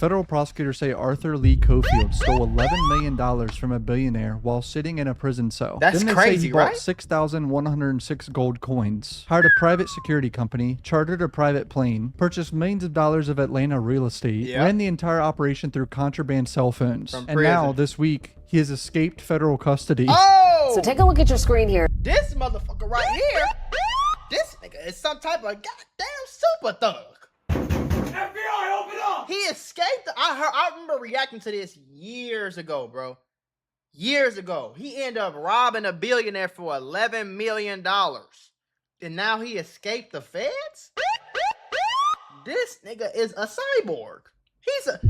Federal prosecutors say Arthur Lee Cofield stole $11 million from a billionaire while sitting in a prison cell. That's Then they crazy, say he right? bought 6,106 gold coins, hired a private security company, chartered a private plane, purchased millions of dollars of Atlanta real estate, ran the entire operation through contraband cell phones, and now this week he has escaped federal custody. Oh! So take a look at your screen here. This motherfucker right here, this nigga is some type of goddamn super thug. FBI, open up! He escaped. I remember reacting to this years ago, bro. Years ago. He ended up robbing a billionaire for $11 million. And now he escaped the feds? This nigga is a cyborg.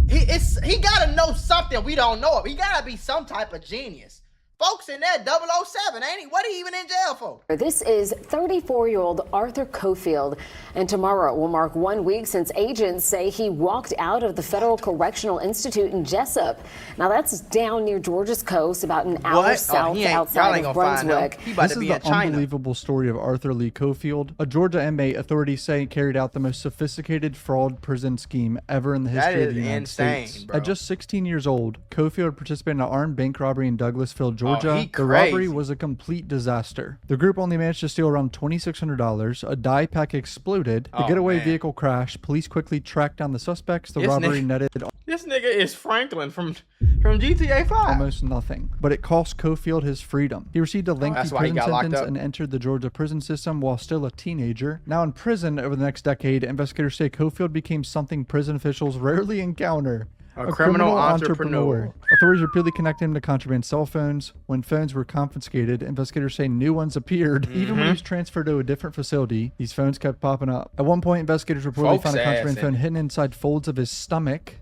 He gotta know something we don't know of. He gotta be some type of genius. Folks in that 007, ain't he? What he even in jail for? This is 34-year-old Arthur Cofield, and tomorrow will mark 1 week since agents say he walked out of the Federal Correctional Institute in Jessup. Now that's down near Georgia's coast, about an hour south outside of Brunswick. This is the unbelievable story of Arthur Lee Cofield, a Georgia inmate authorities say carried out the most sophisticated fraud prison scheme ever in the history of the United States. Bro. At just 16 years old, Cofield participated in an armed bank robbery in Douglasville, Georgia. The crazy. robbery was a complete disaster. The group only managed to steal around $2,600. A dye pack exploded. The getaway vehicle crashed. Police quickly tracked down the suspects. The robbery netted this nigga is Franklin from GTA 5. Almost nothing. But it cost Cofield his freedom. He received a lengthy prison sentence and entered the Georgia prison system while still a teenager. Now in prison over the next decade, investigators say Cofield became something prison officials rarely encounter. A criminal entrepreneur. Authorities repeatedly connected him to contraband cell phones. When phones were confiscated, investigators say new ones appeared. Even when he was transferred to a different facility, these phones kept popping up. At one point, investigators reportedly found a contraband phone hidden inside folds of his stomach.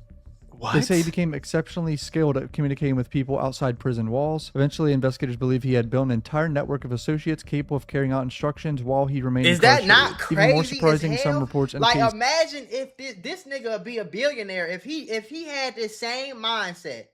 What? They say he became exceptionally skilled at communicating with people outside prison walls. Eventually, investigators believe he had built an entire network of associates capable of carrying out instructions while he remained incarcerated. Is that not crazy? Even more surprising, some reports like, indicate imagine if this nigga would be a billionaire if he had this same mindset.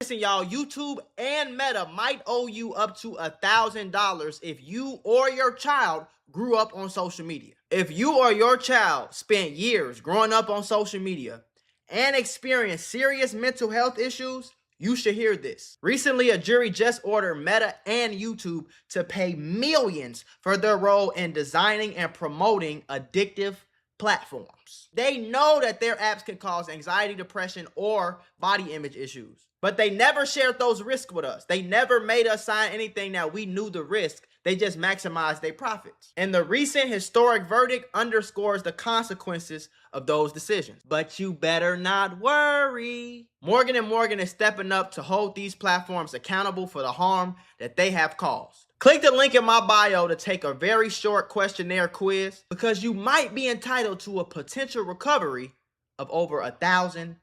Listen, y'all, YouTube and Meta might owe you up to $1,000 if you or your child grew up on social media. If you or your child spent years growing up on social media and experienced serious mental health issues, you should hear this. Recently, a jury just ordered Meta and YouTube to pay millions for their role in designing and promoting addictive platforms. They know that their apps can cause anxiety, depression, or body image issues, but they never shared those risks with us. They never made us sign anything that we knew the risk. They just maximized their profits. And the recent historic verdict underscores the consequences of those decisions. But you better not worry. Morgan & Morgan is stepping up to hold these platforms accountable for the harm that they have caused. Click the link in my bio to take a very short questionnaire quiz because you might be entitled to a potential recovery of over $1,000.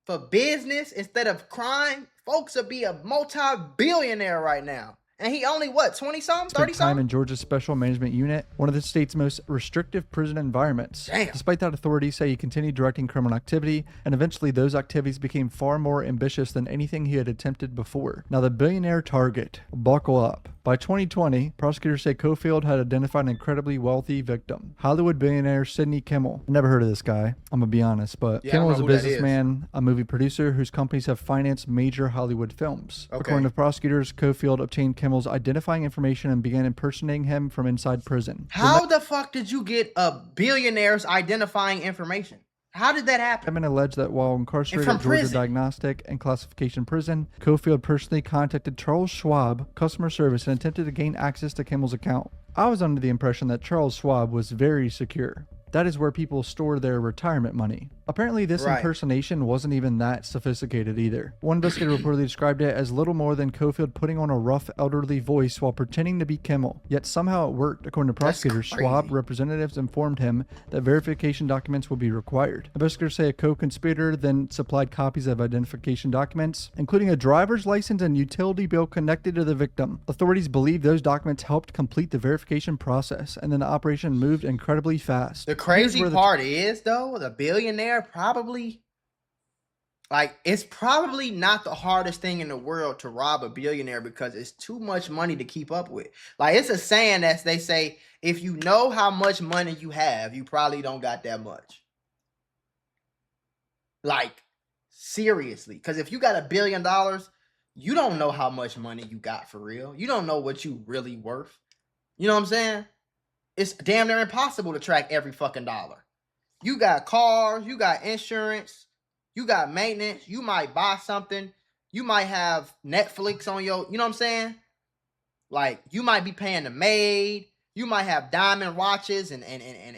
For business instead of crime, folks would be a multi-billionaire right now. And he only, what, 20-something, 30-something? Time in Georgia's Special Management Unit, one of the state's most restrictive prison environments. Damn. Despite that, authorities say he continued directing criminal activity, and eventually those activities became far more ambitious than anything he had attempted before. Now, the billionaire target. Buckle up. By 2020, prosecutors say Cofield had identified an incredibly wealthy victim, Hollywood billionaire Sidney Kimmel. Never heard of this guy, I'm gonna be honest, but Kimmel is a businessman, a movie producer whose companies have financed major Hollywood films. According to prosecutors, Cofield obtained Kimmel's identifying information and began impersonating him from inside prison. How the fuck did you get a billionaire's identifying information? How did that happen? Kevin alleged that while incarcerated at Georgia Diagnostic and Classification Prison, Cofield personally contacted Charles Schwab customer service and attempted to gain access to Kimmel's account. I was under the impression that Charles Schwab was very secure. That is where people store their retirement money. Apparently, this impersonation wasn't even that sophisticated either. One investigator reportedly described it as little more than Cofield putting on a rough elderly voice while pretending to be Kimmel. Yet somehow it worked. According to prosecutors, Schwab representatives informed him that verification documents would be required. Investigators say a co-conspirator then supplied copies of identification documents, including a driver's license and utility bill connected to the victim. Authorities believe those documents helped complete the verification process, and then the operation moved incredibly fast. The crazy part is, though, the billionaire probably Like, it's probably not the hardest thing in the world to rob a billionaire because it's too much money to keep up with. Like, it's a saying that they say, if you know how much money you have, you probably don't got that much. Like, seriously. Because if you got $1 billion, you don't know how much money you got for real. You don't know what you really worth. You know what I'm saying? It's damn near impossible to track every fucking dollar. You got cars, you got insurance, you got maintenance, you might buy something, you might have Netflix on your, you know what I'm saying? Like, you might be paying the maid, you might have diamond watches and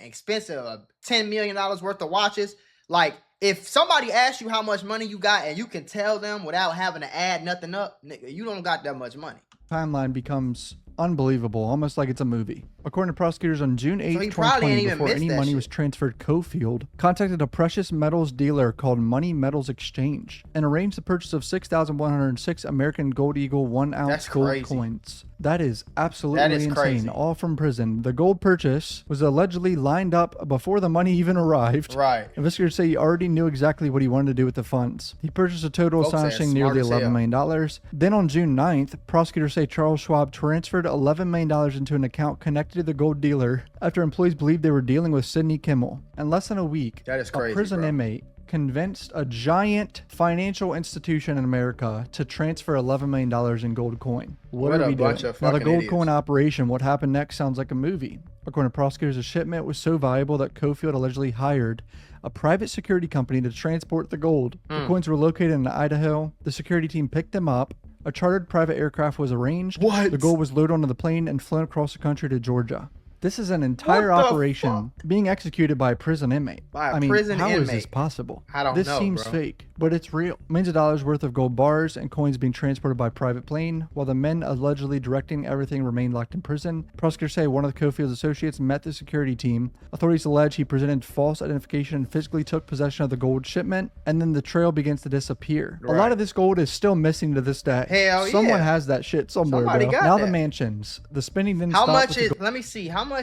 expensive $10 million worth of watches. Like, if somebody asks you how much money you got and you can tell them without having to add nothing up, nigga, you don't got that much money. Timeline becomes unbelievable, almost like it's a movie. According to prosecutors, on June 8th, 2020, before any money was transferred, Cofield contacted a precious metals dealer called Money Metals Exchange and arranged the purchase of 6,106 American Gold Eagle 1-ounce gold coins. That is absolutely insane. Crazy. All from prison. The gold purchase was allegedly lined up before the money even arrived. Right. Investigators say he already knew exactly what he wanted to do with the funds. He purchased a total astonishing nearly $11 million. Then on June 9th, prosecutors say Charles Schwab transferred $11 million into an account connected to the gold dealer after employees believed they were dealing with Sidney Kimmel. In less than a week, that is crazy, a prison inmate convinced a giant financial institution in America to transfer $11 million in gold coin. What are we doing? Now, the gold coin operation, what happened next sounds like a movie. According to prosecutors, the shipment was so valuable that Cofield allegedly hired a private security company to transport the gold. The coins were located in Idaho. The security team picked them up. A chartered private aircraft was arranged. The gold was loaded onto the plane and flown across the country to Georgia. This is an entire operation being executed by a prison inmate. How is this possible? I don't know, This seems fake, but it's real. Millions of dollars worth of gold bars and coins being transported by private plane, while the men allegedly directing everything remained locked in prison. Prosecutors say one of the Cofield's associates met the security team. Authorities allege he presented false identification and physically took possession of the gold shipment, and then the trail begins to disappear. A lot of this gold is still missing to this day. Hell Someone has that shit somewhere, Somebody bro. got Now that. the mansions. The spending didn't How stop. much is, let me see, how much,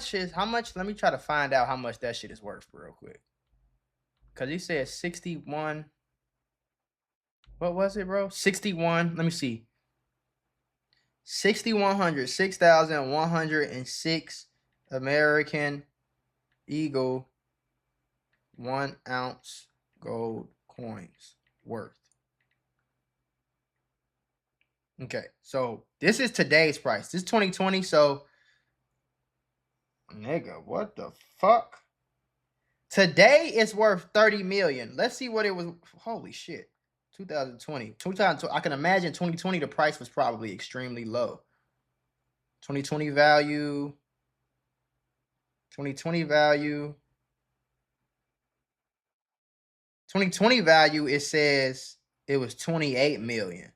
let me try to find out how much that shit is worth real quick. Because he said 61, what was it, bro? 61, let me see. 6,106 American Eagle 1-ounce gold coins worth. Okay, so this is today's price. This is 2020, so nigga, what the fuck? Today it's worth 30 million. Let's see what it was. Holy shit. 2020. I can imagine 2020 the price was probably extremely low. 2020 value. 2020 value. 2020 value, it says it was 28 million.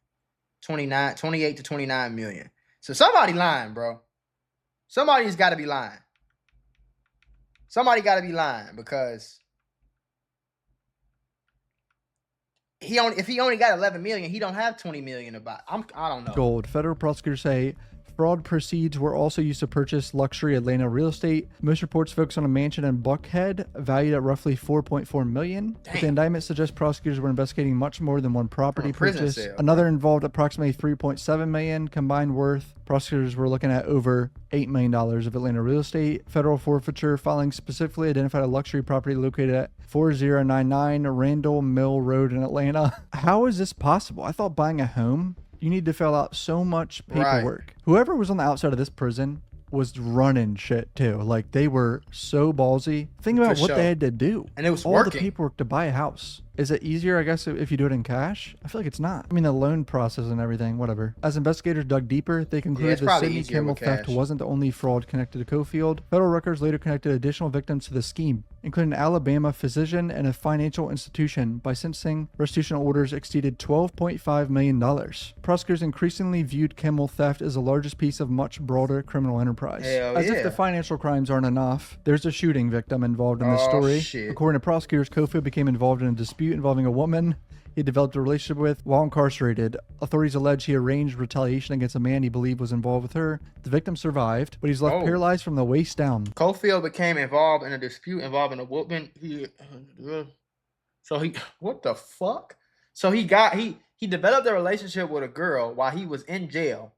28 to 29 million. So somebody lying, bro. Somebody's got to be lying. Somebody got to be lying because if he only got 11 million, he don't have 20 million about. I don't know. Gold. Federal prosecutors say fraud proceeds were also used to purchase luxury Atlanta real estate. Most reports focus on a mansion in Buckhead, valued at roughly $4.4 million. But the indictment suggests prosecutors were investigating much more than one property purchase. Another involved approximately $3.7 million combined worth. Prosecutors were looking at over $8 million of Atlanta real estate. Federal forfeiture filings specifically identified a luxury property located at 4099 Randall Mill Road in Atlanta. How is this possible? I thought buying a home, you need to fill out so much paperwork. Right. Whoever was on the outside of this prison was running shit too. Like, they were so ballsy. Think about what they had to do. And it was all the paperwork to buy a house. Is it easier, I guess, if you do it in cash? I feel like it's not. I mean, the loan process and everything, whatever. As investigators dug deeper, they concluded the Sidney Kimmel theft wasn't the only fraud connected to Cofield. Federal records later connected additional victims to the scheme, including an Alabama physician and a financial institution. By sentencing, restitution orders exceeded $12.5 million. Prosecutors increasingly viewed Kimmel theft as the largest piece of much broader criminal enterprise. As if the financial crimes aren't enough, there's a shooting victim involved in this story. Shit. According to prosecutors, Cofield became involved in a dispute involving a woman he developed a relationship with while incarcerated. Authorities allege he arranged retaliation against a man he believed was involved with her. The victim survived, but he's left paralyzed from the waist down. Cofield became involved in a dispute involving a woman. What the fuck? So he developed a relationship with a girl while he was in jail.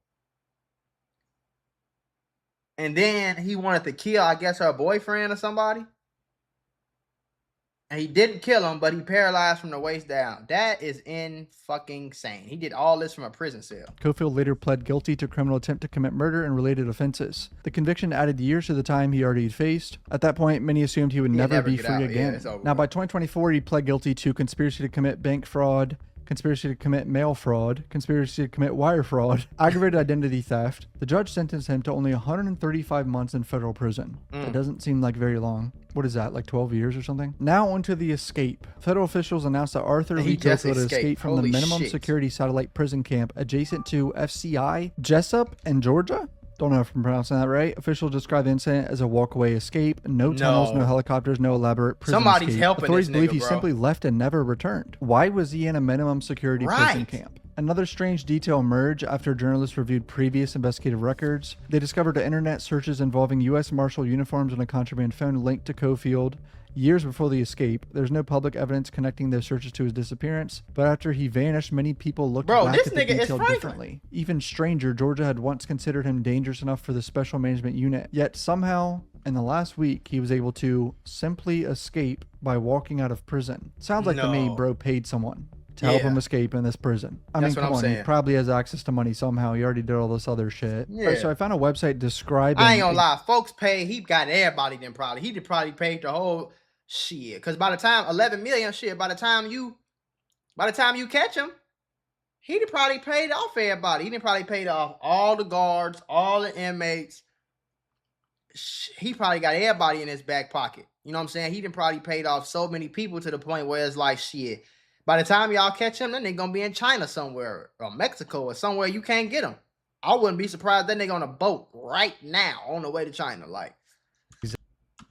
And then he wanted to kill, I guess, her boyfriend or somebody. And he didn't kill him, but he paralyzed from the waist down. That is insane. He did all this from a prison cell. Cofield later pled guilty to criminal attempt to commit murder and related offenses. The conviction added years to the time he already faced. At that point, many assumed he would never be free again. Now, by 2024, he pled guilty to conspiracy to commit bank fraud, conspiracy to commit mail fraud, conspiracy to commit wire fraud, aggravated identity theft. The judge sentenced him to only 135 months in federal prison. It doesn't seem like very long. What is that, like 12 years or something? Now onto the escape. Federal officials announced that Arthur Lee Cofield escaped from the minimum security satellite prison camp adjacent to FCI Jessup in Georgia. Don't know if I'm pronouncing that right. Officials described the incident as a walkaway escape. No tunnels, no helicopters, no elaborate prison Somebody's escape. helping Authorities this believe nigga, he bro. simply left and never returned. Why was he in a minimum security prison camp? Another strange detail emerged after journalists reviewed previous investigative records. They discovered internet searches involving U.S. Marshal uniforms on a contraband phone linked to Cofield. Years before the escape, there's no public evidence connecting those searches to his disappearance, but after he vanished, many people looked back at the detail differently. Even stranger, Georgia had once considered him dangerous enough for the Special Management Unit, yet somehow, in the last week, he was able to simply escape by walking out of prison. Sounds like to me, bro paid someone to help him escape in this prison. I mean, come on, he probably has access to money somehow. He already did all this other shit. Yeah. Right, so I found a website describing... I ain't gonna lie, folks paid, he got everybody then probably. He probably paid the whole... Shit, because by the time 11 million, by the time you catch him, he done probably paid off everybody. He done probably paid off all the guards, all the inmates. He probably got everybody in his back pocket. You know what I'm saying? He done probably paid off so many people to the point where it's like, shit, by the time y'all catch him, then they gonna be in China somewhere, or Mexico, or somewhere you can't get him. I wouldn't be surprised that nigga on a boat right now on the way to China, like.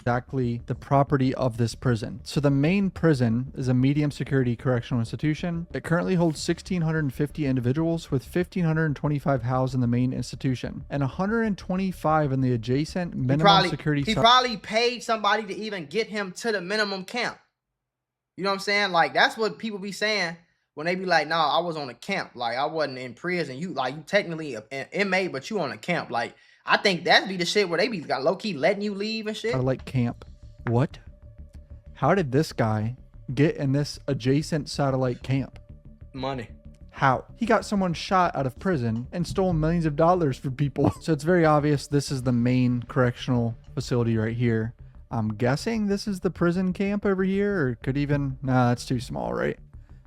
Exactly the property of this prison. So the main prison is a medium security correctional institution. It currently holds 1,650 individuals, with 1,525 housed in the main institution and 125 in the adjacent minimum security. He probably paid somebody to even get him to the minimum camp. You know what I'm saying? Like, that's what people be saying when they be like, "No, I was on a camp. Like, I wasn't in prison. You technically an inmate, but you on a camp." Like, I think that'd be the shit where they be low-key letting you leave and shit. Satellite camp. What? How did this guy get in this adjacent satellite camp? Money. How? He got someone shot out of prison and stole millions of dollars from people. So it's very obvious this is the main correctional facility right here. I'm guessing this is the prison camp over here, or could even... Nah, that's too small, right?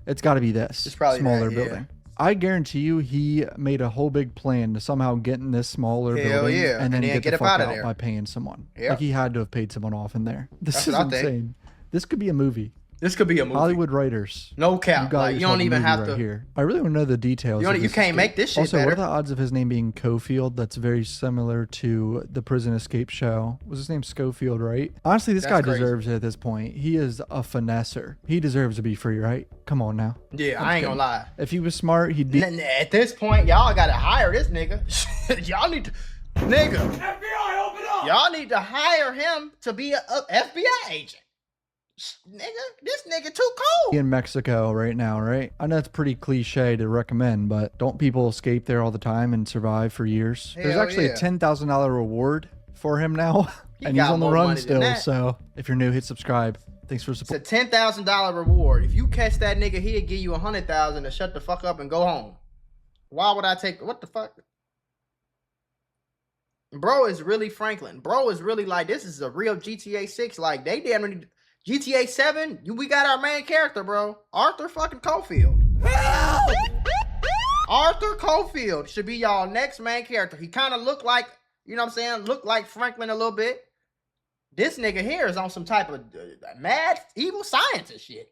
It's got to be this. It's probably smaller building. I guarantee you he made a whole big plan to somehow get in this smaller building and then get the fuck out by paying someone. Yeah. Like, he had to have paid someone off in there. This is insane. This could be a movie. This could be a movie. Hollywood writers. No cap. You don't even have to. Here. I really want to know the details. You can't make this shit also, better. what are the odds of his name being Cofield? That's very similar to the prison escape show. Was his name Schofield, right? Honestly, this guy deserves it at this point. He is a finesser. He deserves to be free, right? Come on now. Yeah, I ain't gonna lie. If he was smart, he'd be... At this point, y'all gotta hire this nigga. Y'all need to... Nigga. FBI, open up! Y'all need to hire him to be a FBI agent. Nigga, this nigga too cold. In Mexico right now, right? I know it's pretty cliche to recommend, but don't people escape there all the time and survive for years? There's actually a $10,000 reward for him now, and he's on the run still. So if you're new, hit subscribe. Thanks for support. It's a $10,000 reward. If you catch that nigga, he'll give you $100,000 to shut the fuck up and go home. Why would I take... What the fuck? Bro is really Franklin. Bro is really like, this is a real GTA 6. Like, they damn near... GTA 7, we got our main character, bro. Arthur fucking Cofield. Arthur Cofield should be y'all next main character. He kind of looked like, you know what I'm saying? Looked like Franklin a little bit. This nigga here is on some type of mad evil scientist shit.